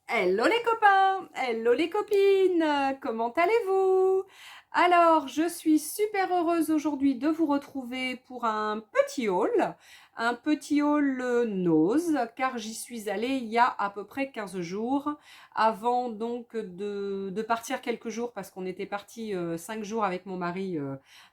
Hello les copains, hello les copines, comment allez-vous? Alors, je suis super heureuse aujourd'hui de vous retrouver pour un petit haul nose, car j'y suis allée il y a à peu près 15 jours, avant donc de partir quelques jours, parce qu'on était parti 5 jours avec mon mari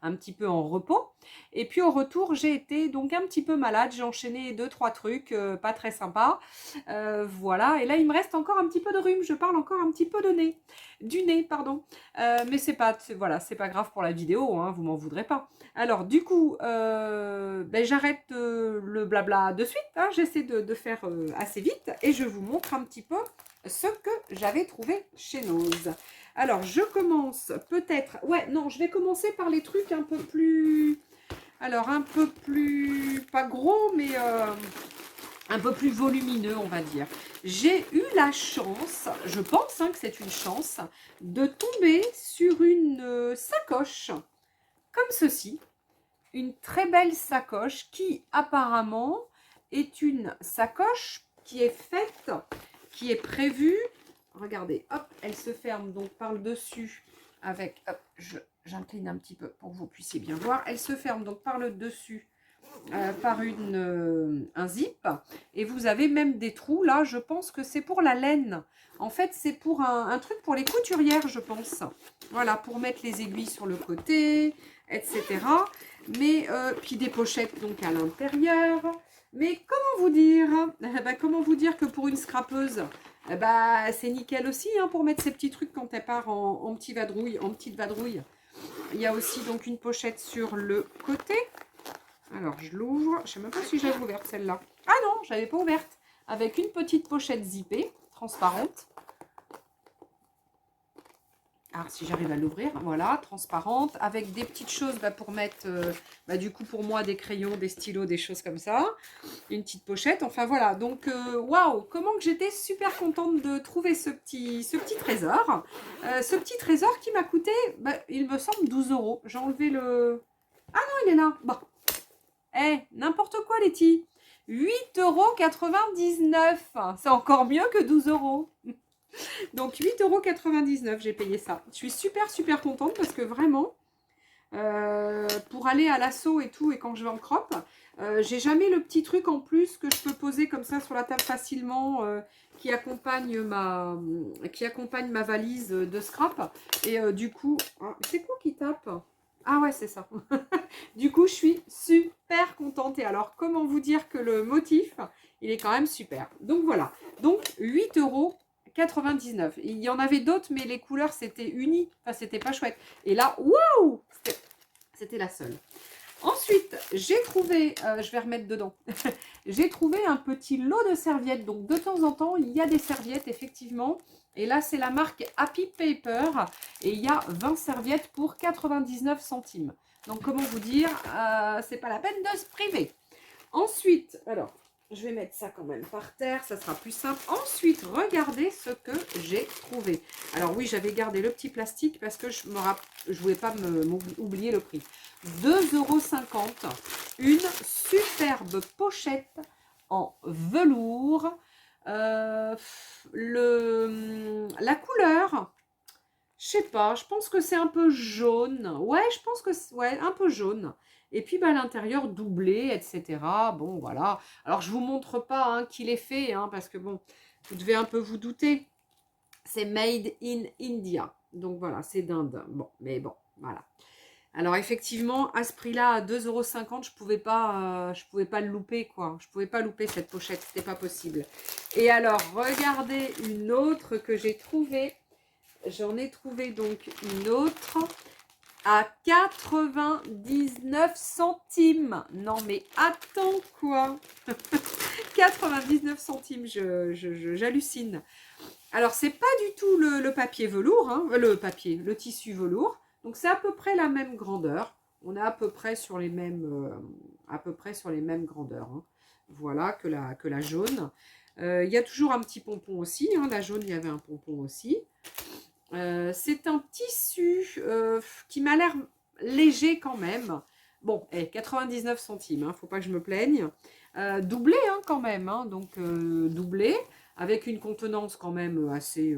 un petit peu en repos. Et puis au retour, j'ai été donc un petit peu malade, j'ai enchaîné deux, trois trucs pas très sympas. Voilà, et là il me reste encore un petit peu de rhume, je parle encore un petit peu de nez, du nez, pardon. Mais voilà, c'est pas grave pour la vidéo, hein, vous m'en voudrez pas. Alors du coup, j'arrête le blabla de suite, hein, j'essaie de faire assez vite et je vous montre un petit peu ce que j'avais trouvé chez Nose. Alors je commence peut-être, ouais non, je vais commencer par les trucs un peu plus, alors un peu plus, pas gros, mais un peu plus volumineux, on va dire. J'ai eu la chance, je pense que c'est une chance, de tomber sur une sacoche comme ceci. Une très belle sacoche qui apparemment est une sacoche qui est faite, qui est prévue. Regardez, hop, elle se ferme donc par le dessus avec, hop, j'incline un petit peu pour que vous puissiez bien voir. Elle se ferme donc par le dessus par un zip, et vous avez même des trous là, je pense que c'est pour la laine, en fait c'est pour un truc pour les couturières, je pense, voilà, pour mettre les aiguilles sur le côté, etc. Mais puis des pochettes donc à l'intérieur. Mais comment vous dire que pour une scrapeuse, c'est nickel aussi, hein, pour mettre ces petits trucs quand elle part en petite vadrouille. Il y a aussi donc une pochette sur le côté. Alors, je l'ouvre. Je ne sais même pas si je l'avais ouverte, celle-là. Ah non, je ne l'avais pas ouverte. Avec une petite pochette zippée, transparente. Alors, si j'arrive à l'ouvrir, voilà, transparente. Avec des petites choses pour mettre, du coup, pour moi, des crayons, des stylos, des choses comme ça. Une petite pochette. Enfin, voilà. Donc, waouh, comment que j'étais super contente de trouver ce petit trésor. Ce petit trésor qui m'a coûté, il me semble, 12 euros. J'ai enlevé le... Ah non, il est là. Bon. N'importe quoi, Letty. 8,99 €. C'est encore mieux que 12 euros. Donc 8,99 € j'ai payé ça. Je suis super, super contente parce que vraiment, pour aller à l'assaut et tout, et quand je vais en crop, j'ai jamais le petit truc en plus que je peux poser comme ça sur la table facilement, qui accompagne ma valise de scrap. Et du coup, c'est quoi qui tape? Ah ouais, c'est ça. Du coup, je suis super contente. Et alors, comment vous dire que le motif, il est quand même super. Donc voilà. Donc 8,99 €. Il y en avait d'autres, mais les couleurs, c'était uni. Enfin, c'était pas chouette. Et là, waouh, c'était la seule. Ensuite, j'ai trouvé, je vais remettre dedans, j'ai trouvé un petit lot de serviettes. Donc, de temps en temps, il y a des serviettes, effectivement. Et là, c'est la marque Happy Paper. Et il y a 20 serviettes pour 99 centimes. Donc, comment vous dire, c'est pas la peine de se priver. Ensuite, alors, je vais mettre ça quand même par terre, ça sera plus simple. Ensuite, regardez ce que j'ai trouvé. Alors oui, j'avais gardé le petit plastique parce que je ne voulais pas oublier le prix. 2,50 €, une superbe pochette en velours. La couleur, je sais pas, je pense que c'est un peu jaune. Ouais, je pense que c'est un peu jaune. Et puis à l'intérieur doublé, etc. Bon, voilà. Alors je vous montre pas qu'il est fait, parce que bon, vous devez un peu vous douter. C'est made in India. Donc voilà, c'est d'Inde. Bon, mais bon, voilà. Alors effectivement, à ce prix-là, à 2,50 €, je pouvais pas le louper, quoi. Je pouvais pas louper cette pochette, c'était pas possible. Et alors, regardez une autre que j'ai trouvée. J'en ai trouvé donc une autre à 99 centimes. Non mais attends quoi. 99 centimes, j'hallucine. Alors c'est pas du tout le papier velours, le tissu velours. Donc c'est à peu près la même grandeur. On est à peu près sur les mêmes, grandeurs. Voilà, que la jaune. Il y a toujours un petit pompon aussi. La jaune, il y avait un pompon aussi. C'est un tissu qui m'a l'air léger quand même. Bon, 99 centimes, faut pas que je me plaigne. Doublé quand même, donc doublé. avec une contenance quand même assez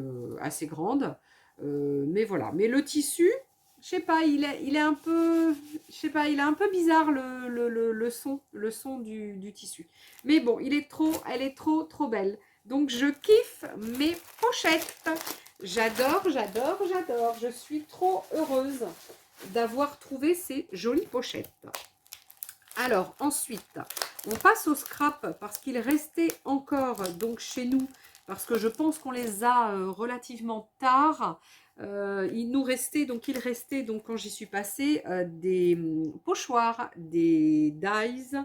grande. Mais voilà. Mais le tissu, je sais pas, il est un peu, je sais pas, il est un peu bizarre le son du tissu. Mais bon, elle est trop belle. Donc je kiffe mes pochettes. J'adore, j'adore, j'adore. Je suis trop heureuse d'avoir trouvé ces jolies pochettes. Alors ensuite, on passe au scrap parce qu'il restait encore donc chez nous, parce que je pense qu'on les a relativement tard. Il restait donc quand j'y suis passée des pochoirs, des dies,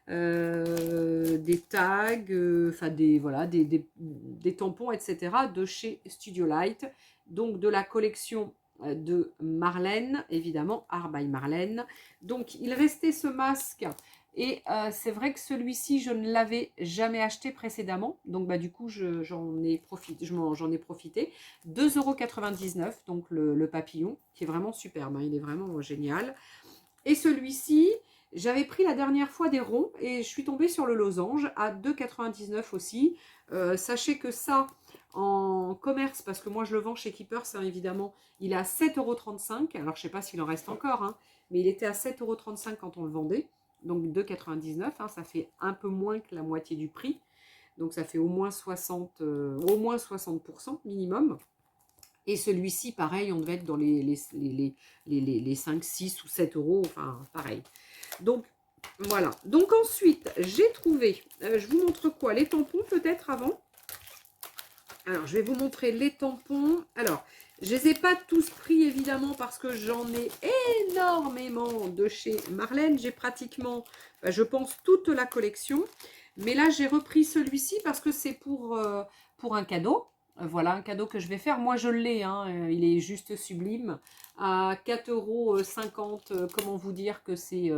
des tags, enfin voilà, des tampons, etc. de chez Studio Light, donc de la collection de Marlène, évidemment, Art by Marlène. Donc il restait ce masque et c'est vrai que celui-ci, je ne l'avais jamais acheté précédemment. Donc bah, du coup, j'en ai profité. 2,99 €, donc le papillon, qui est vraiment superbe, hein, il est vraiment génial. Et celui-ci, j'avais pris la dernière fois des ronds et je suis tombée sur le losange à 2,99 € aussi. Sachez que ça, en commerce, parce que moi je le vends chez Keepers, hein, évidemment, il est à 7,35 €. Alors je ne sais pas s'il en reste encore, hein, mais il était à 7,35 € quand on le vendait. Donc 2,99 €, hein, ça fait un peu moins que la moitié du prix. Donc ça fait au moins 60% minimum. Et celui-ci, pareil, on devait être dans les 5, 6 ou 7 euros, enfin, pareil. Donc, voilà. Donc, ensuite, j'ai trouvé, je vous montre quoi? Les tampons, peut-être, avant. Alors, je vais vous montrer les tampons. Alors, je ne les ai pas tous pris, évidemment, parce que j'en ai énormément de chez Marlène. J'ai pratiquement, je pense, toute la collection. Mais là, j'ai repris celui-ci parce que c'est pour un cadeau. Voilà, un cadeau que je vais faire. Moi, je l'ai, hein, il est juste sublime. À 4,50 €, comment vous dire que c'est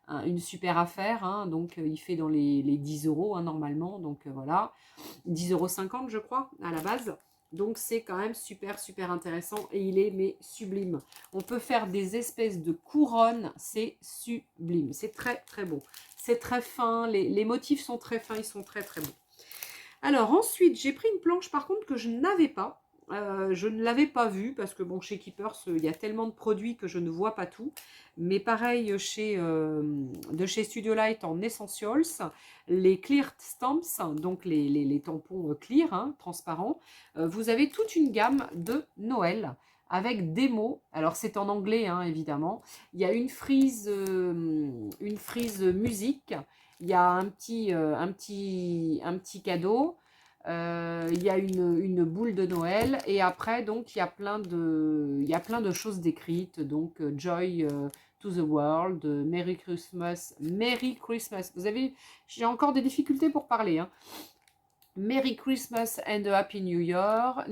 une super affaire, hein. Donc, il fait dans les 10 €, hein, normalement. Donc, voilà. 10,50 € je crois, à la base. Donc, c'est quand même super intéressant. Et il est, mais sublime. On peut faire des espèces de couronnes. C'est sublime. C'est très beau. C'est très fin. Les motifs sont très fins. Ils sont très beaux. Alors ensuite, j'ai pris une planche par contre que je n'avais pas. Je ne l'avais pas vue parce que bon, chez Keepers, il y a tellement de produits que je ne vois pas tout. Mais pareil, de chez Studio Light en Essentials, les Clear Stamps, donc les tampons clear, hein, transparents, vous avez toute une gamme de Noël avec des mots. Alors c'est en anglais, hein, évidemment. Il y a une frise musique. Il y a un petit cadeau. Il y a une boule de Noël. Et après, donc, il y a plein de choses décrites. Donc, Joy to the World, Merry Christmas. Merry Christmas. Vous avez, j'ai encore des difficultés pour parler, hein. Merry Christmas and a Happy New Year.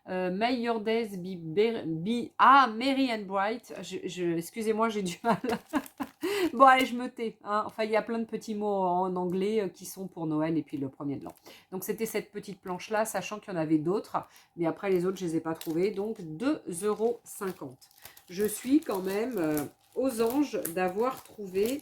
May your days merry and bright. Excusez-moi, j'ai du mal. Bon, allez, je me tais, hein. Enfin, il y a plein de petits mots en anglais qui sont pour Noël et puis le premier de l'an. Donc, c'était cette petite planche-là, sachant qu'il y en avait d'autres. Mais après, les autres, je ne les ai pas trouvés. Donc, 2,50 €. Je suis quand même aux anges d'avoir trouvé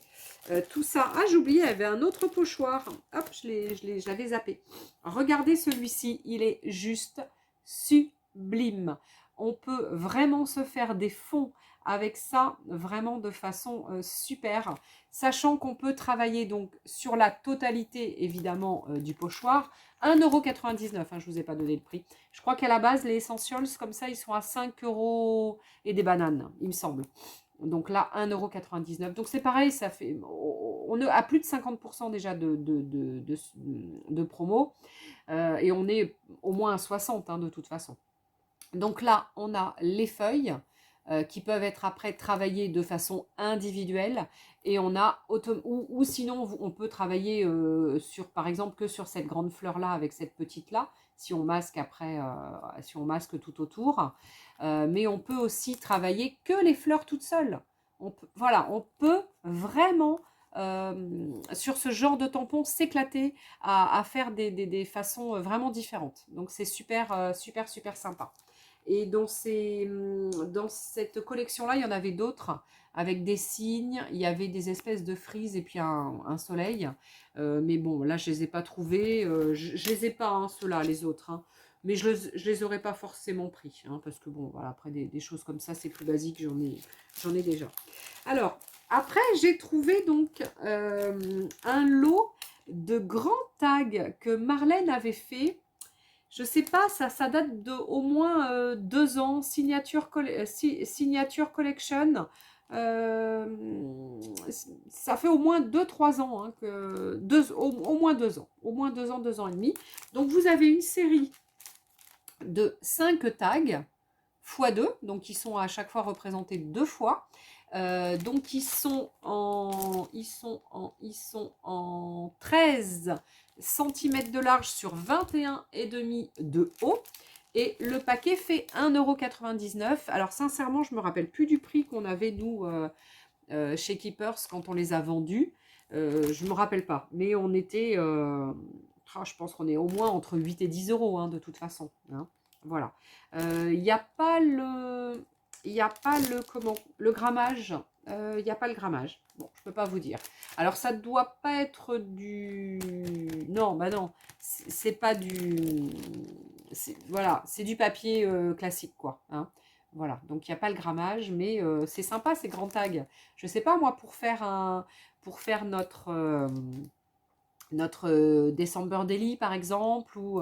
tout ça. Ah, j'ai oublié, il y avait un autre pochoir. Hop, je l'avais zappé. Regardez celui-ci, il est juste sublime. On peut vraiment se faire des fonds avec ça, vraiment de façon super. Sachant qu'on peut travailler donc sur la totalité, évidemment, du pochoir. 1,99 €, hein, je ne vous ai pas donné le prix. Je crois qu'à la base, les Essentials, comme ça, ils sont à 5 € et des bananes, il me semble. Donc là, 1,99 €. Donc c'est pareil, ça fait, on est à plus de 50% déjà de promo. Et on est au moins à 60, hein, de toute façon. Donc là, on a les feuilles qui peuvent être après travaillées de façon individuelle. Et on a, ou sinon, on peut travailler par exemple, que sur cette grande fleur-là avec cette petite-là, si on masque après, si on masque tout autour. Mais on peut aussi travailler que les fleurs toutes seules. Voilà, on peut vraiment, sur ce genre de tampon, s'éclater à faire des façons vraiment différentes. Donc, c'est super sympa. Et dans cette collection-là, il y en avait d'autres avec des signes. Il y avait des espèces de frises et puis un soleil. Mais bon, là, je les ai pas trouvés. Je les ai pas, hein, ceux-là, les autres, hein. Mais je les aurais pas forcément pris, hein, parce que bon, voilà, après des choses comme ça, c'est plus basique, j'en ai déjà. Alors, après, j'ai trouvé donc un lot de grands tags que Marlène avait fait. Je sais pas, ça date de au moins 2 ans, Signature Collection. Euh, Ça fait au moins 2-3 ans, hein, au moins 2 ans, au moins 2 ans, 2 ans et demi. Donc vous avez une série de 5 tags x2, donc ils sont à chaque fois représentés 2 fois. Donc ils sont en 13 cm de large sur 21,5 de haut. Et le paquet fait 1,99 €. Alors sincèrement, je ne me rappelle plus du prix qu'on avait nous chez Keepers quand on les a vendus. Je ne me rappelle pas, mais on était, je pense qu'on est au moins entre 8 et 10 euros, hein, de toute façon, hein. Voilà. Il n'y a pas le, le grammage. Il n'y a pas le grammage. Bon, je peux pas vous dire. Alors, ça ne doit pas être du... Non, bah non. C'est pas du... Voilà, c'est du papier classique, quoi, hein. Voilà, donc il n'y a pas le grammage, mais c'est sympa ces grands tags. Je sais pas, moi, pour faire notre December Daily, par exemple, ou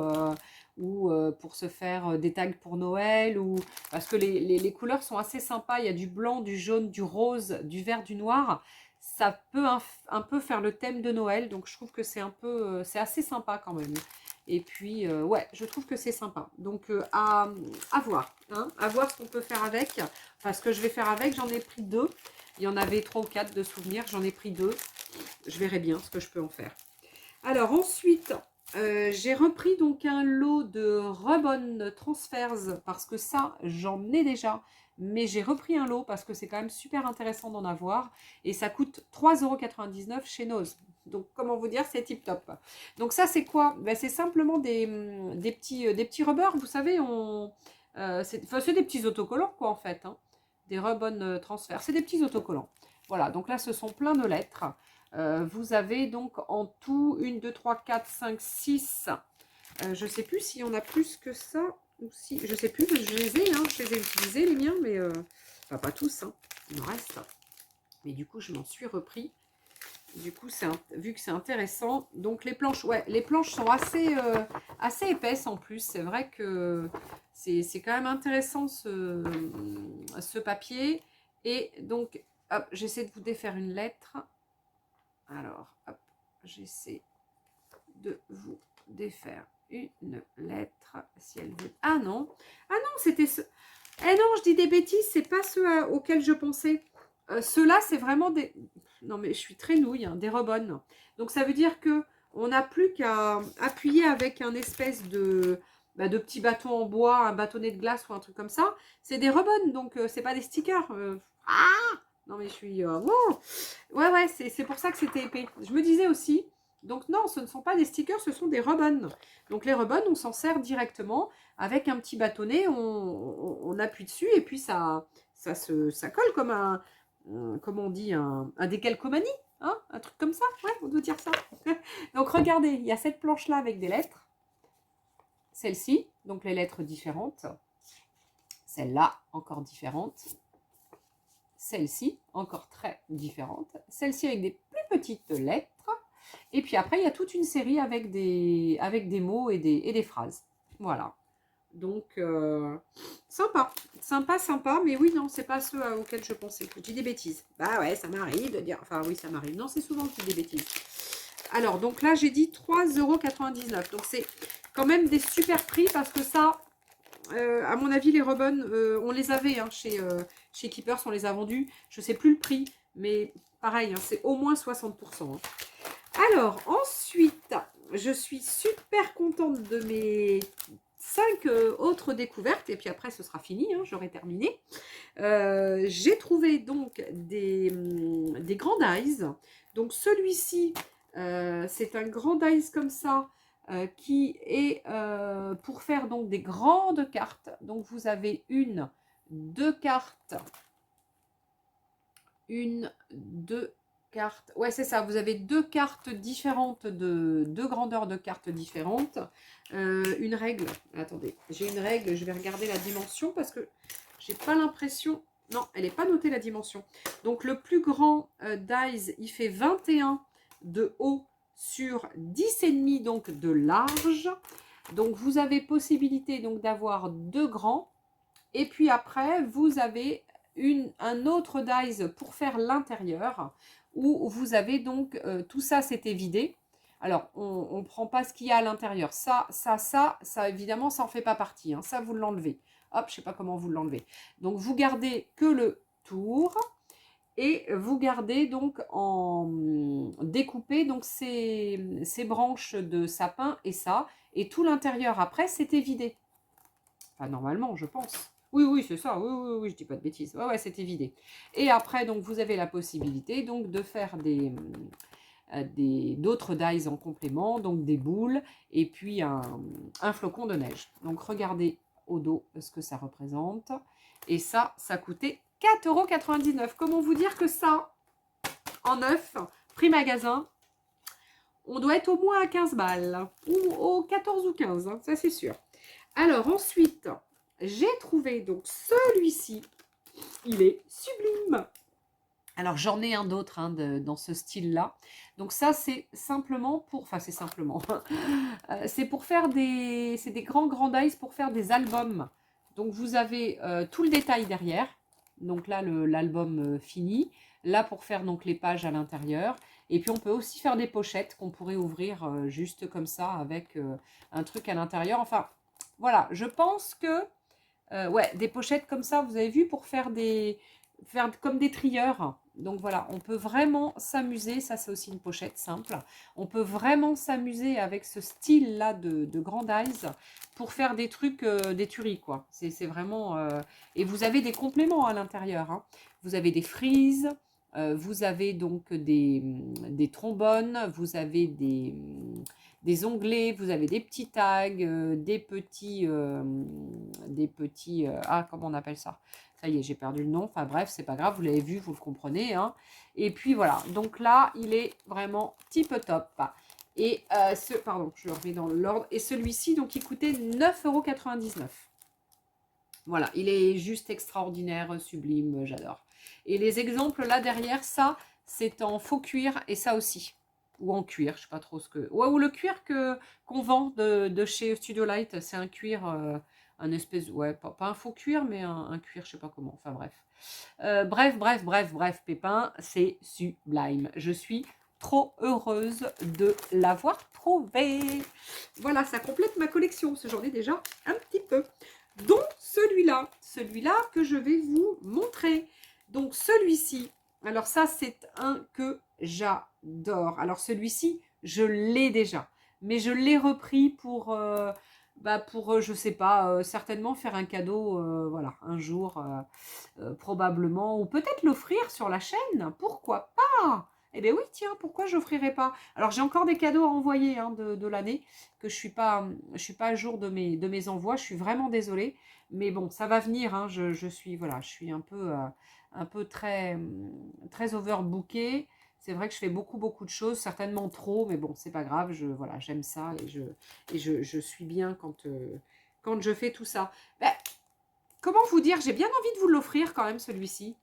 pour se faire des tags pour Noël, ou parce que les couleurs sont assez sympas. Il y a du blanc, du jaune, du rose, du vert, du noir. Ça peut un peu faire le thème de Noël, donc je trouve que c'est un peu, c'est assez sympa quand même. Et puis, ouais, je trouve que c'est sympa. Donc, à voir, hein, à voir ce qu'on peut faire avec. Enfin, ce que je vais faire avec, j'en ai pris 2. Il y en avait 3 ou 4 de souvenirs, j'en ai pris 2. Je verrai bien ce que je peux en faire. Alors ensuite, j'ai repris donc un lot de Rub-On Transfers parce que ça, j'en ai déjà. Mais j'ai repris un lot parce que c'est quand même super intéressant d'en avoir. Et ça coûte 3,99 € chez Noz. Donc comment vous dire, c'est tip top. Donc ça, c'est quoi? Ben, c'est simplement des petits rubbers, vous savez, c'est des petits autocollants quoi en fait, hein. Des Rub-On Transfers, c'est des petits autocollants. Voilà, donc là, ce sont plein de lettres. Vous avez donc en tout 1, 2, 3, 4, 5, 6. Je ne sais plus s'il y en a plus que ça. Ou si, je ne sais plus, je les ai, hein, je les ai utilisés les miens, mais enfin, pas tous, hein, il en reste. Mais du coup, je m'en suis repris. Du coup, vu que c'est intéressant. Donc les planches, ouais, les planches sont assez épaisses en plus. C'est vrai que c'est quand même intéressant ce papier. Et donc, hop, j'essaie de vous défaire une lettre. Alors, hop, j'essaie de vous défaire une lettre, si elle veut. Ah non, c'était ce... Eh non, je dis des bêtises, c'est pas ceux auxquels je pensais. Ceux-là, c'est vraiment des... Non, mais je suis très nouille, hein, des rebonnes. Donc, ça veut dire que on n'a plus qu'à appuyer avec un espèce de petit bâton en bois, un bâtonnet de glace ou un truc comme ça. C'est des rebonnes, donc c'est pas des stickers. Non, mais je suis... wow. Ouais, c'est pour ça que c'était épais. Je me disais aussi... Donc non, ce ne sont pas des stickers, ce sont des rebonds. Donc les rebonds, on s'en sert directement avec un petit bâtonnet, on appuie dessus et puis ça colle comme comment on dit, un décalcomanie, hein, un truc comme ça, ouais, on doit dire ça. Donc regardez, il y a cette planche-là avec des lettres. Celle-ci, donc les lettres différentes. Celle-là, encore différente. Celle-ci, encore très différente. Celle-ci avec des plus petites lettres. Et puis après, il y a toute une série avec des mots et des phrases. Voilà. Donc, sympa. Sympa. Mais oui, non, c'est pas ceux auxquels je pensais. Je dis des bêtises. Bah ouais, ça m'arrive de dire... Enfin, oui, ça m'arrive. Non, c'est souvent que je dis des bêtises. Alors, donc là, j'ai dit 3,99 €. Donc, c'est quand même des super prix parce que ça... à mon avis, les rebonds, on les avait hein, chez Keepers, on les a vendus. Je ne sais plus le prix, mais pareil, hein, c'est au moins 60%. Hein. Alors, ensuite, je suis super contente de mes 5 autres découvertes. Et puis après, ce sera fini, hein, j'aurai terminé. J'ai trouvé donc des Grand Eyes. Donc celui-ci, c'est un Grand Eyes comme ça. qui est pour faire donc des grandes cartes. Donc vous avez deux cartes, deux cartes. Ouais, c'est ça, vous avez deux cartes différentes, deux grandeurs de cartes différentes. Une règle, attendez, j'ai une règle, je vais regarder la dimension parce que j'ai pas l'impression... Non, elle n'est pas notée la dimension. Donc le plus grand dies, il fait 21 de haut sur 10,5 donc de large. Donc vous avez possibilité donc d'avoir deux grands. Et puis après, vous avez un autre dies pour faire l'intérieur, où vous avez donc, tout ça c'était vidé. Alors, on ne prend pas ce qu'il y a à l'intérieur. Ça, évidemment, ça n'en fait pas partie. Hein. Ça, vous l'enlevez. Hop, je ne sais pas comment vous l'enlevez. Donc, vous gardez que le tour. Et vous gardez donc en découpé donc ces branches de sapin et ça. Et tout l'intérieur après, c'était vidé. Enfin, normalement, je pense. Oui, oui, c'est ça. Oui, oui, oui, je dis pas de bêtises. Ouais, ouais, c'était vidé. Et après, donc, vous avez la possibilité donc de faire d'autres dies en complément, donc des boules et puis un flocon de neige. Donc, regardez au dos ce que ça représente. Et ça coûtait 4,99 €. Comment vous dire que ça, en neuf, prix magasin, on doit être au moins à 15 balles. Ou au 14 ou 15, hein, ça c'est sûr. Alors ensuite, j'ai trouvé donc celui-ci. Il est sublime. Alors j'en ai un d'autre hein, dans ce style-là. Donc ça c'est simplement pour... Enfin c'est simplement... c'est pour faire des... C'est des grands dice pour faire des albums. Donc vous avez tout le détail derrière. Donc là l'album fini. Là pour faire donc les pages à l'intérieur. Et puis on peut aussi faire des pochettes qu'on pourrait ouvrir juste comme ça avec un truc à l'intérieur. Enfin voilà, je pense que... ouais, des pochettes comme ça, vous avez vu, pour faire comme des trieurs. Donc voilà, on peut vraiment s'amuser. Ça, c'est aussi une pochette simple. On peut vraiment s'amuser avec ce style-là de grand dies pour faire des trucs, des tueries, quoi. C'est vraiment... Et vous avez des compléments à l'intérieur. Hein. Vous avez des frises, vous avez donc des trombones, vous avez des onglets, vous avez des petits tags, des petits ah, comment on appelle ça? Ça y est, j'ai perdu le nom. Enfin bref, c'est pas grave, vous l'avez vu, vous le comprenez. Hein. Et puis voilà, donc là, il est vraiment tip top. Et pardon, je le remets dans l'ordre. Et celui-ci, donc, il coûtait 9,99 €. Voilà, il est juste extraordinaire, sublime, j'adore. Et les exemples là derrière, ça, c'est en faux cuir et ça aussi. Ou en cuir, je sais pas trop ce que... Ouais, ou le cuir qu'on vend de chez Studio Light, c'est un cuir, un espèce... Ouais, pas un faux cuir, mais un cuir, je sais pas comment. Enfin bref. Bref, Pépin, c'est sublime. Je suis trop heureuse de l'avoir trouvé. Voilà, ça complète ma collection, parce que j'en ai déjà un petit peu. Donc celui-là que je vais vous montrer. Donc celui-ci, alors ça c'est un que j'adore. Alors celui-ci, je l'ai déjà, mais je l'ai repris pour, je sais pas, certainement faire un cadeau, voilà, un jour, probablement, ou peut-être l'offrir sur la chaîne, pourquoi pas? Eh bien oui, tiens, pourquoi je n'offrirais pas? Alors j'ai encore des cadeaux à envoyer hein, de l'année, que je suis pas à jour de mes envois, je suis vraiment désolée. Mais bon, ça va venir, hein, je suis un peu très overbookée. C'est vrai que je fais beaucoup de choses, certainement trop, mais bon, c'est pas grave, voilà, j'aime ça et je suis bien quand je fais tout ça. Ben, comment vous dire, j'ai bien envie de vous l'offrir quand même, celui-ci.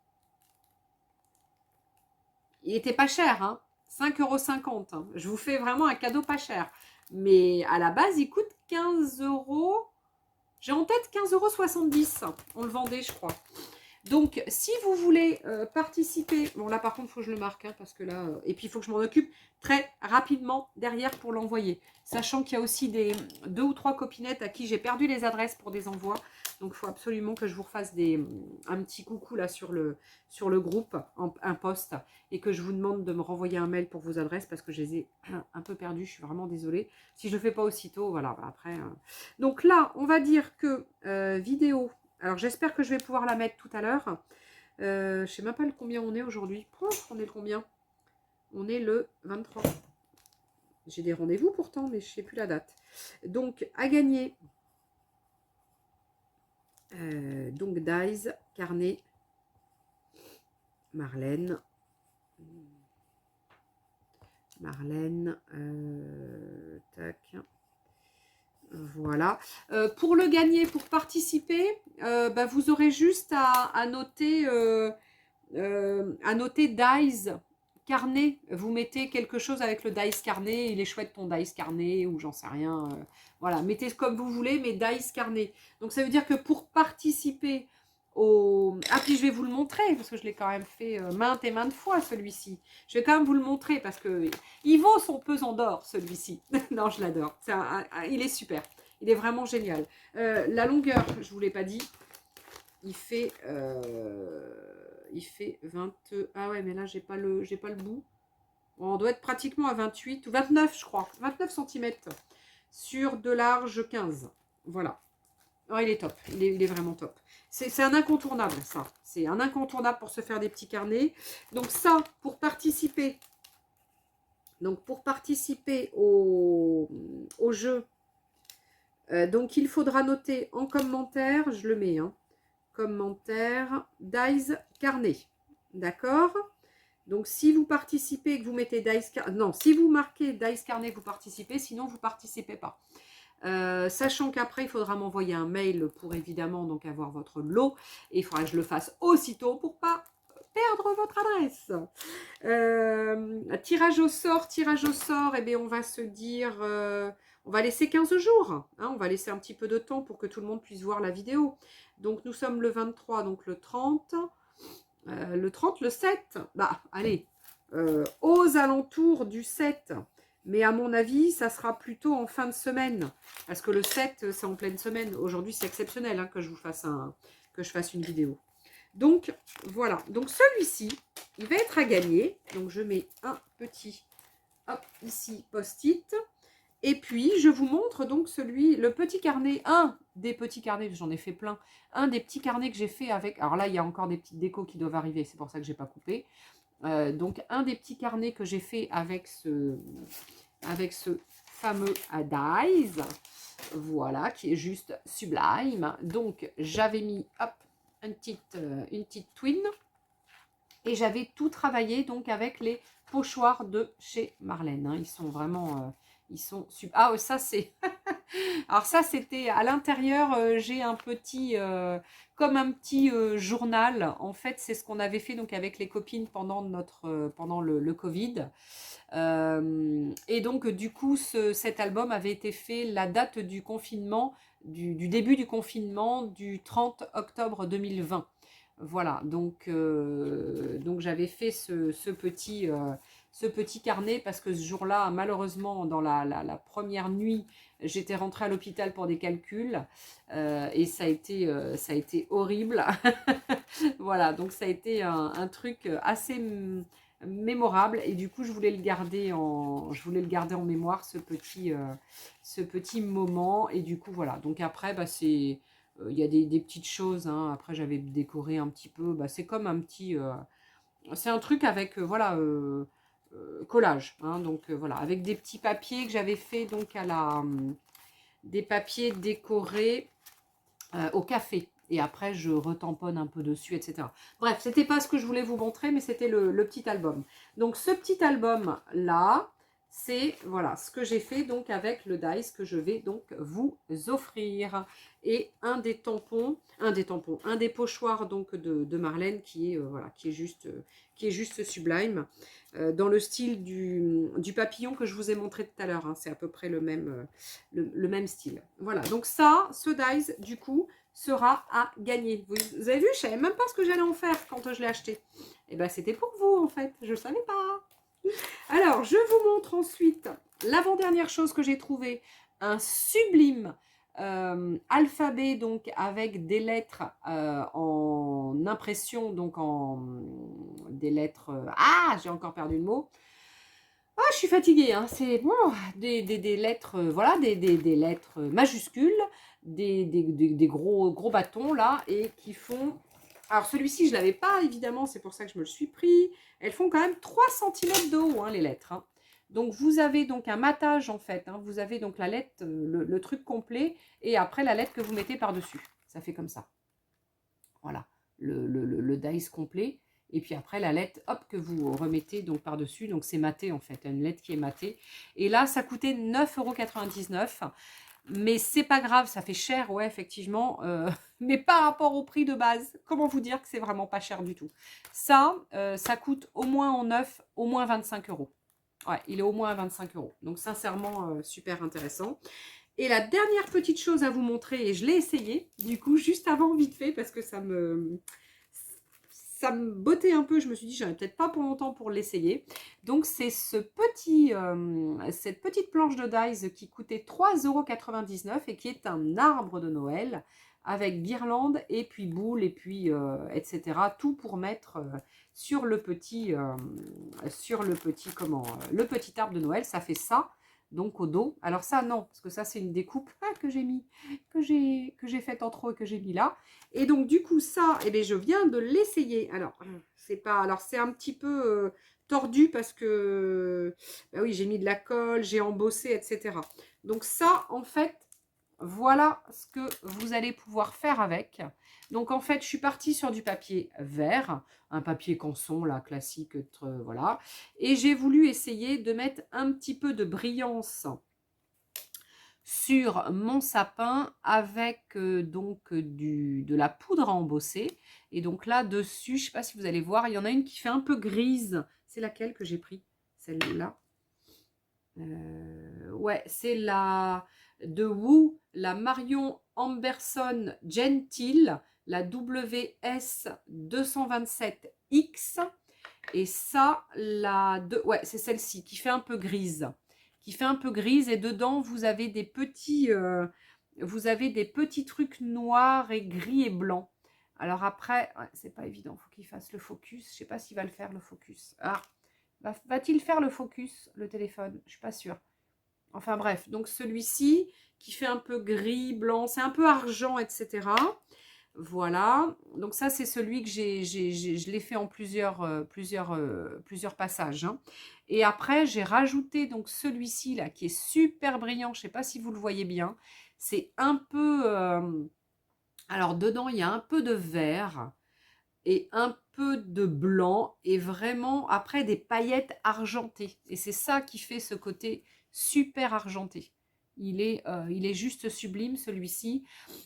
Il était pas cher, hein, 5,50 €. Hein. Je vous fais vraiment un cadeau pas cher. Mais à la base, il coûte 15 €. J'ai en tête 15,70 €. On le vendait, je crois. Donc, si vous voulez participer... Bon, là, par contre, il faut que je le marque, hein, parce que là... et puis, il faut que je m'en occupe très rapidement derrière pour l'envoyer. Sachant qu'il y a aussi 2 ou 3 copinettes à qui j'ai perdu les adresses pour des envois. Donc, il faut absolument que je vous refasse un petit coucou là sur le groupe, un post, et que je vous demande de me renvoyer un mail pour vos adresses parce que je les ai un peu perdues. Je suis vraiment désolée. Si je ne le fais pas aussitôt, voilà, après... Donc là, on va dire que vidéo... Alors, j'espère que je vais pouvoir la mettre tout à l'heure. Je ne sais même pas combien on est aujourd'hui. On est le combien? On est le 23. J'ai des rendez-vous pourtant, mais je ne sais plus la date. Donc, à gagner. Donc, Dies, carnet, Marlène. Marlène. Tac. Voilà. Pour le gagner, pour participer, bah, vous aurez juste à noter Dice carnet. Vous mettez quelque chose avec le Dice carnet. Il est chouette ton Dice carnet ou j'en sais rien. Voilà, mettez comme vous voulez, mais Dice carnet. Donc ça veut dire que pour participer au... Ah, puis je vais vous le montrer parce que je l'ai quand même fait maintes et maintes fois celui-ci. Je vais quand même vous le montrer parce que il vaut son pesant d'or celui-ci. Non, je l'adore. Il est super. Il est vraiment génial. La longueur, je ne vous l'ai pas dit, il fait 20... Ah ouais, mais là, j'ai pas le bout. Bon, on doit être pratiquement à 28 ou 29, je crois. 29 cm sur de large 15. Voilà. Oh, il est top. Il est vraiment top. C'est un incontournable, ça. C'est un incontournable pour se faire des petits carnets. Donc ça, pour participer... au jeu, donc il faudra noter en commentaire, je le mets, hein, commentaire, Dice carnet. D'accord? Donc, si vous participez, que vous mettez Dice carnet, non, si vous marquez Dice carnet, vous participez, sinon vous ne participez pas. Sachant qu'après, il faudra m'envoyer un mail pour évidemment donc avoir votre lot. Et il faudra que je le fasse aussitôt pour pas perdre votre adresse. Tirage au sort, eh bien, on va se dire... on va laisser 15 jours, hein, on va laisser un petit peu de temps pour que tout le monde puisse voir la vidéo. Donc, nous sommes le 23, donc le 30, le 7, bah, allez, aux alentours du 7, mais à mon avis, ça sera plutôt en fin de semaine, parce que le 7, c'est en pleine semaine. Aujourd'hui, c'est exceptionnel hein, que je fasse une vidéo. Donc, voilà. Donc, celui-ci, il va être à gagner. Donc, je mets un petit, hop, ici, post-it. Et puis, je vous montre donc le petit carnet, un des petits carnets, j'en ai fait plein, un des petits carnets que j'ai fait avec, alors là, il y a encore des petites décos qui doivent arriver, c'est pour ça que je n'ai pas coupé. Donc, un des petits carnets que j'ai fait avec ce fameux Dies, voilà, qui est juste sublime. Donc, j'avais mis, hop, une petite twin, et j'avais tout travaillé donc avec les pochoirs de chez Marlène. Hein. Ils sont vraiment... ils sont super. Ah, ça, c'est... Alors ça, c'était à l'intérieur, j'ai un petit... comme un petit journal. En fait, c'est ce qu'on avait fait donc avec les copines pendant le Covid. Et donc, du coup, cet album avait été fait la date du confinement, du début du confinement, du 30 octobre 2020. Voilà, donc j'avais fait ce petit carnet parce que ce jour-là, malheureusement, dans la première nuit, j'étais rentrée à l'hôpital pour des calculs et ça a été horrible. Voilà, donc ça a été un truc assez mémorable et du coup, je voulais le garder en mémoire, ce petit moment. Et du coup, voilà, donc après, bah, c'est... Il y a des petites choses, hein. Après j'avais décoré un petit peu, bah, c'est comme un petit, c'est un truc avec, voilà, collage, hein. Donc voilà, avec des petits papiers que j'avais fait donc des papiers décorés au café. Et après je retamponne un peu dessus, etc. Bref, c'était pas ce que je voulais vous montrer, mais c'était le petit album. Donc ce petit album là, c'est voilà ce que j'ai fait donc avec le Dice que je vais donc vous offrir. Et un des pochoirs donc de Marlène qui est voilà, qui est juste sublime, dans le style du papillon que je vous ai montré tout à l'heure. Hein, c'est à peu près le même style. Voilà, donc ça, ce Dice du coup sera à gagner. Vous avez vu, je savais même pas ce que j'allais en faire quand je l'ai acheté. Et ben c'était pour vous en fait, je ne savais pas. Alors, je vous montre ensuite l'avant-dernière chose que j'ai trouvée, un sublime alphabet, donc avec des lettres en impression, donc en des lettres... ah, j'ai encore perdu le mot. Ah, je suis fatiguée, hein. C'est bon, des lettres, voilà, des lettres majuscules, des gros bâtons là, et qui font... Alors celui-ci, je ne l'avais pas, évidemment, c'est pour ça que je me le suis pris. Elles font quand même 3 cm de haut, hein, les lettres. Hein. Donc vous avez donc un matage en fait, hein. Vous avez donc la lettre, le truc complet, et après la lettre que vous mettez par-dessus. Ça fait comme ça. Voilà, le dice complet. Et puis après la lettre, hop, que vous remettez donc par-dessus. Donc c'est maté en fait, une lettre qui est matée. Et là, ça coûtait 9,99 €. Mais c'est pas grave, ça fait cher, ouais, effectivement. Mais par rapport au prix de base, comment vous dire que c'est vraiment pas cher du tout. Ça, ça coûte au moins en neuf, au moins 25 €. Ouais, il est au moins à 25 €. Donc sincèrement, super intéressant. Et la dernière petite chose à vous montrer, et je l'ai essayé, du coup, juste avant, vite fait, parce que ça me bottait un peu. Je me suis dit, j'en ai peut-être pas pour longtemps pour l'essayer. Donc, c'est cette petite planche de dice qui coûtait 3,99 € et qui est un arbre de Noël avec guirlande et puis boule et puis etc. Tout pour mettre sur le petit, le petit arbre de Noël. Ça fait ça donc au dos. Alors ça non, parce que ça c'est une découpe que j'ai mis, que j'ai faite en trop et que j'ai mis là. Et donc du coup ça, eh bien, je viens de l'essayer. Alors c'est pas, alors c'est un petit peu tordu parce que bah oui, j'ai mis de la colle, j'ai embossé, etc. Donc ça en fait, voilà ce que vous allez pouvoir faire avec. Donc en fait, je suis partie sur du papier vert, un papier canson là, classique, voilà. Et j'ai voulu essayer de mettre un petit peu de brillance sur mon sapin avec de la poudre à embosser. Et donc là, dessus, je ne sais pas si vous allez voir, il y en a une qui fait un peu grise. C'est laquelle que j'ai pris? Celle-là. Ouais, c'est la de Woo, la Marion Amberson Gentil, la WS 227X. Et ça, ouais, c'est celle-ci qui fait un peu grise. Qui fait un peu grise et dedans, vous avez des petits trucs noirs et gris et blancs. Alors après, ouais, c'est pas évident, il faut qu'il fasse le focus. Je sais pas s'il va le faire le focus. Ah, va-t-il faire le focus, le téléphone? Je suis pas sûre. Enfin bref, donc celui-ci qui fait un peu gris, blanc, c'est un peu argent, etc. Voilà, donc ça c'est celui que je l'ai fait en plusieurs passages, hein. Et après j'ai rajouté donc celui-ci là qui est super brillant, je ne sais pas si vous le voyez bien. C'est un peu, alors dedans il y a un peu de vert et un peu de blanc et vraiment après des paillettes argentées. Et c'est ça qui fait ce côté super argenté. Il est juste sublime celui-ci.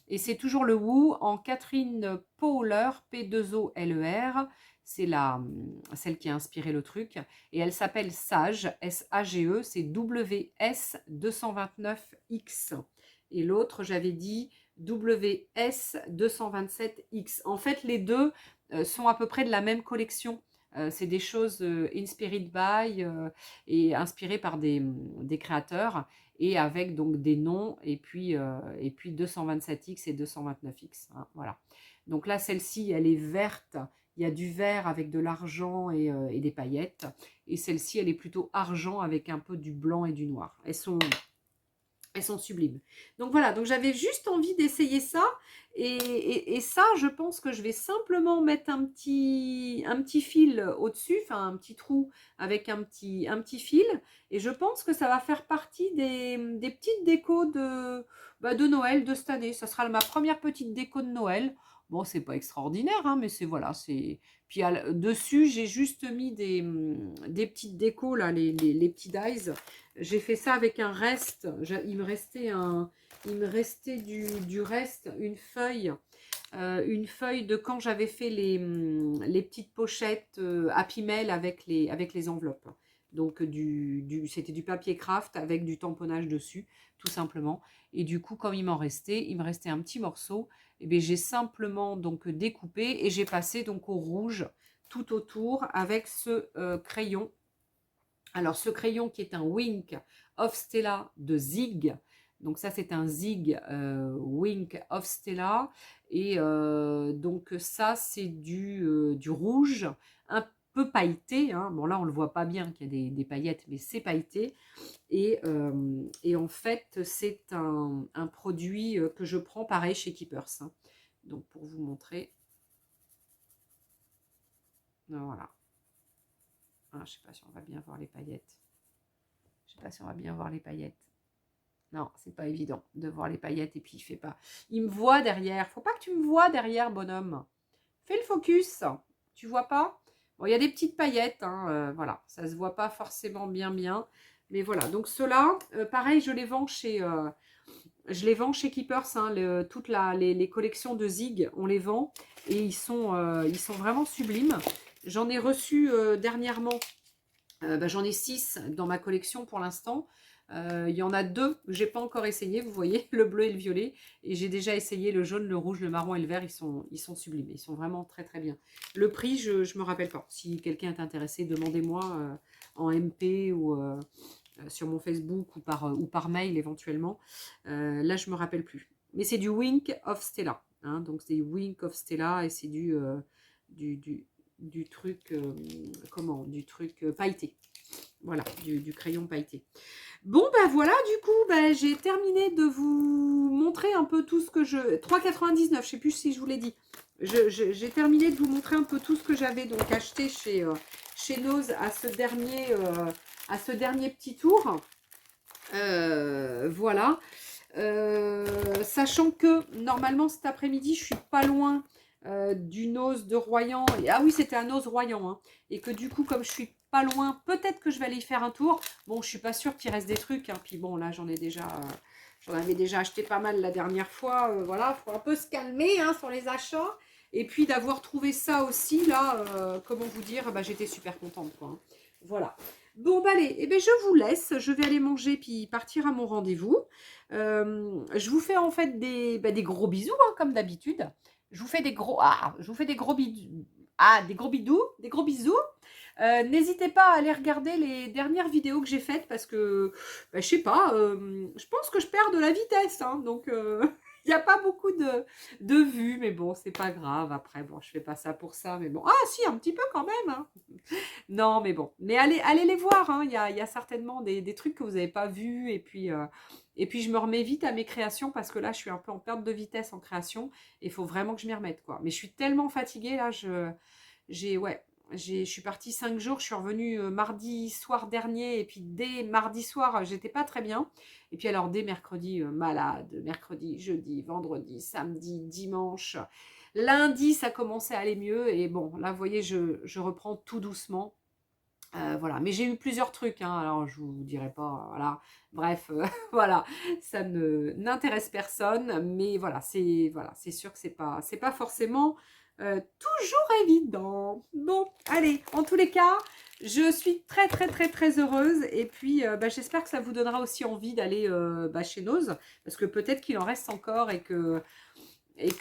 Et c'est toujours le Woo en Catherine Powler, P2OLER. C'est celle qui a inspiré le truc. Et elle s'appelle Sage, S-A-G-E, c'est WS229X. Et l'autre, j'avais dit WS227X. En fait, les deux sont à peu près de la même collection. C'est des choses inspired by et inspirées par des créateurs et avec donc des noms et puis 227X et 229X, hein, voilà. Donc là, celle-ci, elle est verte. Il y a du vert avec de l'argent et des paillettes. Et celle-ci, elle est plutôt argent avec un peu du blanc et du noir. Elles sont sublimes. Donc voilà, donc j'avais juste envie d'essayer ça. Et ça, je pense que je vais simplement mettre un petit fil au-dessus, enfin un petit trou avec un petit fil. Et je pense que ça va faire partie des petites décos de Noël de cette année. Ça sera ma première petite déco de Noël. Bon, c'est pas extraordinaire, hein, mais c'est voilà, c'est. Puis dessus, j'ai juste mis des petites décos, là, les petits dies. J'ai fait ça avec un reste. Il me restait du reste, une feuille de quand j'avais fait les petites pochettes Happy Mail avec les enveloppes. Donc c'était du papier craft avec du tamponnage dessus, tout simplement. Et du coup, comme il me restait un petit morceau, et bien j'ai simplement donc découpé et j'ai passé donc au rouge tout autour avec ce crayon. Alors, ce crayon qui est un Wink of Stella de Zig. Donc ça, c'est un Zig Wink of Stella. Et donc ça, c'est du rouge un peu pailleté, hein. Bon, là, on ne le voit pas bien qu'il y a des paillettes, mais c'est pailleté. Et en fait, c'est un produit que je prends pareil chez Keepers, hein. Donc, pour vous montrer. Voilà. Ah, je ne sais pas si on va bien voir les paillettes. sais pas si on va bien voir les paillettes. Non, c'est pas évident de voir les paillettes et puis il fait pas. Il me voit derrière. Faut pas que tu me vois derrière, bonhomme. Fais le focus. Tu vois pas? Bon, il y a des petites paillettes, hein, voilà. Ça se voit pas forcément bien. Mais voilà, donc ceux-là, pareil, je les vends chez Keepers, hein, les collections de Zig, on les vend. Et ils sont vraiment sublimes. J'en ai reçu dernièrement, j'en ai 6 dans ma collection pour l'instant. Il y en a 2 que j'ai pas encore essayé, vous voyez, le bleu et le violet. Et j'ai déjà essayé le jaune, le rouge, le marron et le vert. Ils sont sublimes, ils sont vraiment très bien. Le prix, je me rappelle pas. Si quelqu'un est intéressé, demandez-moi en MP ou sur mon Facebook ou par mail éventuellement. Là, je me rappelle plus. Mais c'est du Wink of Stella. Hein, donc c'est du Wink of Stella et c'est du truc, du truc pailleté. Voilà, du crayon pailleté. Bon, ben voilà, du coup, j'ai terminé de vous montrer un peu tout ce que je... 3,99, je sais plus si je vous l'ai dit. J'ai terminé de vous montrer un peu tout ce que j'avais donc acheté chez Nose à ce dernier petit tour. Voilà. Sachant que, normalement, cet après-midi, je suis pas loin du Nose de Royan. Ah oui, c'était un Nose Royan. Hein. Et que du coup, comme je suis pas loin, peut-être que je vais aller y faire un tour. Bon, je suis pas sûre qu'il reste des trucs. Hein. Puis bon, là, j'en avais déjà acheté pas mal la dernière fois. Voilà, faut un peu se calmer hein, sur les achats. Et puis d'avoir trouvé ça aussi, là, comment vous dire, j'étais super contente, quoi. Hein. Voilà. Bon, allez, je vous laisse. Je vais aller manger puis partir à mon rendez-vous. Je vous fais en fait des gros bisous, hein, comme d'habitude. Je vous fais des gros... je vous fais des gros bisous. Des gros bidous, des gros bisous. N'hésitez pas à aller regarder les dernières vidéos que j'ai faites parce que, je sais pas, je pense que je perds de la vitesse. Hein, donc, il n'y a pas beaucoup de vues, mais bon, c'est pas grave. Après, bon, je fais pas ça pour ça, mais bon. Ah, si, un petit peu quand même. Hein. Non, mais bon. Mais allez les voir. Hein. Il y a certainement des trucs que vous n'avez pas vus. Et puis, je me remets vite à mes créations parce que là, je suis un peu en perte de vitesse en création. Et il faut vraiment que je m'y remette, quoi. Mais je suis tellement fatiguée, là. Je suis partie 5 jours. Je suis revenue mardi soir dernier. Et puis, dès mardi soir, j'étais pas très bien. Et puis, alors, dès mercredi, malade. Mercredi, jeudi, vendredi, samedi, dimanche. Lundi, ça commençait à aller mieux. Et bon, là, vous voyez, je reprends tout doucement. Voilà, mais j'ai eu plusieurs trucs, hein, alors je vous dirai pas, voilà, bref, voilà, ça n'intéresse personne, mais voilà, c'est sûr que c'est pas forcément toujours évident. Bon, allez, en tous les cas, je suis très heureuse, et puis j'espère que ça vous donnera aussi envie d'aller chez Nose, parce que peut-être qu'il en reste encore, et que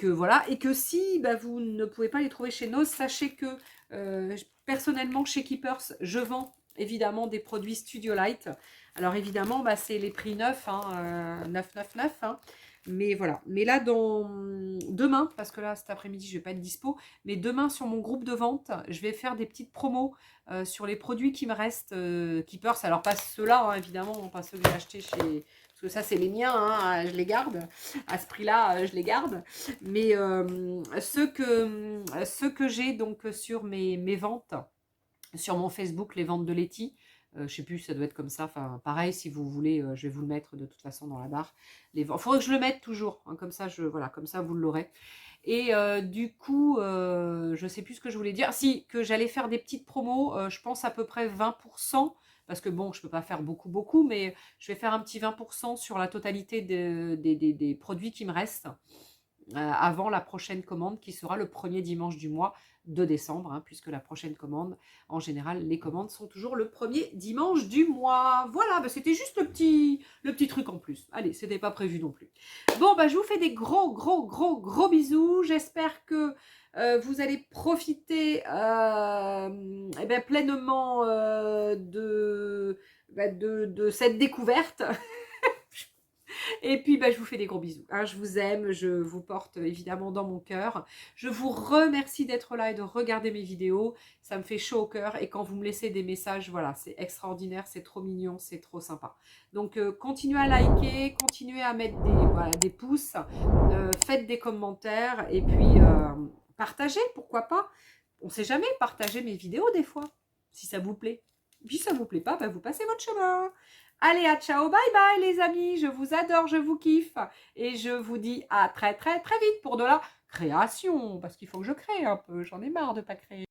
voilà, et que si vous ne pouvez pas les trouver chez Nose, sachez que personnellement chez Keepers, je vends évidemment des produits Studio Light. Alors évidemment, c'est les prix neufs, hein, 9,99. Hein, mais voilà. Mais là, demain, parce que là cet après-midi, je vais pas être dispo, mais demain sur mon groupe de vente, je vais faire des petites promos sur les produits qui me restent Keepers. Alors pas ceux-là, hein, évidemment, pas ceux que j'ai achetés chez... Parce que ça, c'est les miens, hein, je les garde. À ce prix-là, je les garde. Mais ceux que j'ai donc sur mes ventes, sur mon Facebook, les ventes de Letty, je sais plus, ça doit être comme ça. Enfin, pareil, si vous voulez, je vais vous le mettre de toute façon dans la barre. Il faudrait que je le mette toujours. Hein, comme ça, comme ça, vous l'aurez. Et du coup, je sais plus ce que je voulais dire. Si, que j'allais faire des petites promos, je pense à peu près 20%. Parce que bon, je ne peux pas faire beaucoup, mais je vais faire un petit 20% sur la totalité des produits qui me restent avant la prochaine commande qui sera le premier dimanche du mois de décembre, hein, puisque la prochaine commande, en général, les commandes sont toujours le premier dimanche du mois. Voilà, c'était juste le petit truc en plus. Allez, c'était pas prévu non plus. Bon, je vous fais des gros bisous. J'espère que vous allez profiter pleinement de cette découverte. Et puis, je vous fais des gros bisous. Hein, je vous aime, je vous porte évidemment dans mon cœur. Je vous remercie d'être là et de regarder mes vidéos. Ça me fait chaud au cœur. Et quand vous me laissez des messages, voilà, c'est extraordinaire, c'est trop mignon, c'est trop sympa. Donc, continuez à liker, continuez à mettre des pouces, faites des commentaires et puis partagez, pourquoi pas. On ne sait jamais, partagez mes vidéos des fois, si ça vous plaît. Puis ça vous plaît pas, bah, vous passez votre chemin. Allez, à ciao, bye bye les amis, je vous adore, je vous kiffe. Et je vous dis à très très très vite pour de la création, parce qu'il faut que je crée un peu, j'en ai marre de pas créer.